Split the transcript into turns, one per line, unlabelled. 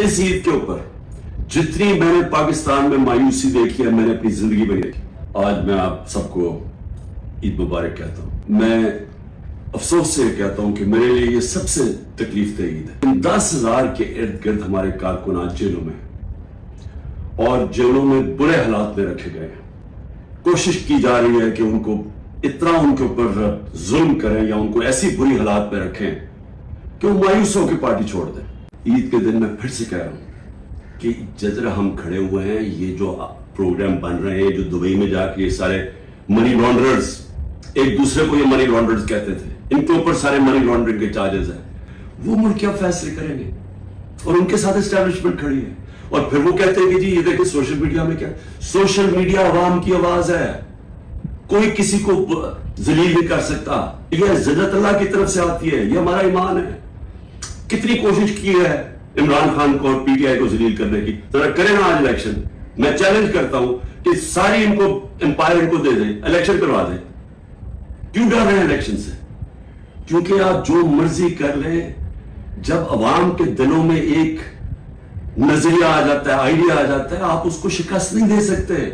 اس عید کے اوپر جتنی میں نے پاکستان میں مایوسی دیکھی ہے میں نے اپنی زندگی میں دیکھی. آج میں آپ سب کو عید مبارک کہتا ہوں. میں افسوس سے کہتا ہوں کہ میرے لیے یہ سب سے تکلیف دہ عید ہے. 10,000 کے ارد گرد ہمارے کارکنان جیلوں میں اور جیلوں میں برے حالات میں رکھے گئے ہیں. کوشش کی جا رہی ہے کہ ان کو اتنا ان کے اوپر ظلم کریں یا ان کو ایسی بری حالات میں رکھیں کہ وہ مایوس ہو کے پارٹی چھوڑ دیں. عید کے دن میں پھر سے کہہ رہا ہوں کہ جدھر ہم کھڑے ہوئے ہیں یہ جو پروگرام بن رہے ہیں جو دبئی میں جا کے یہ سارے منی لانڈررز ایک دوسرے کو یہ منی لانڈررز کہتے تھے ان کے اوپر سارے منی لانڈرنگ کے چارجز ہیں وہ ملک اب فیصلے کریں گے اور ان کے ساتھ اسٹیبلشمنٹ کھڑی ہے اور پھر وہ کہتے ہیں کہ جی یہ دیکھیں سوشل میڈیا میں کیا سوشل میڈیا عوام کی آواز ہے کوئی کسی کو ذلیل نہیں کر سکتا. یہ عزت اللہ کی طرف سے آتی ہے یہ ہمارا ایمان ہے. کتنی کوشش کی ہے عمران خان کو اور پی ٹی آئی کو ذلیل کرنے کی. ذرا کریں نا آج الیکشن. میں چیلنج کرتا ہوں کہ ساری ان کو امپائر ان کو دے دیں الیکشن کروا دیں. کیوں ڈر رہے ہیں الیکشن سے؟ کیونکہ آپ جو مرضی کر لیں جب عوام کے دلوں میں ایک نظریہ آ جاتا ہے آئیڈیا آ جاتا ہے آپ اس کو شکست نہیں دے سکتے.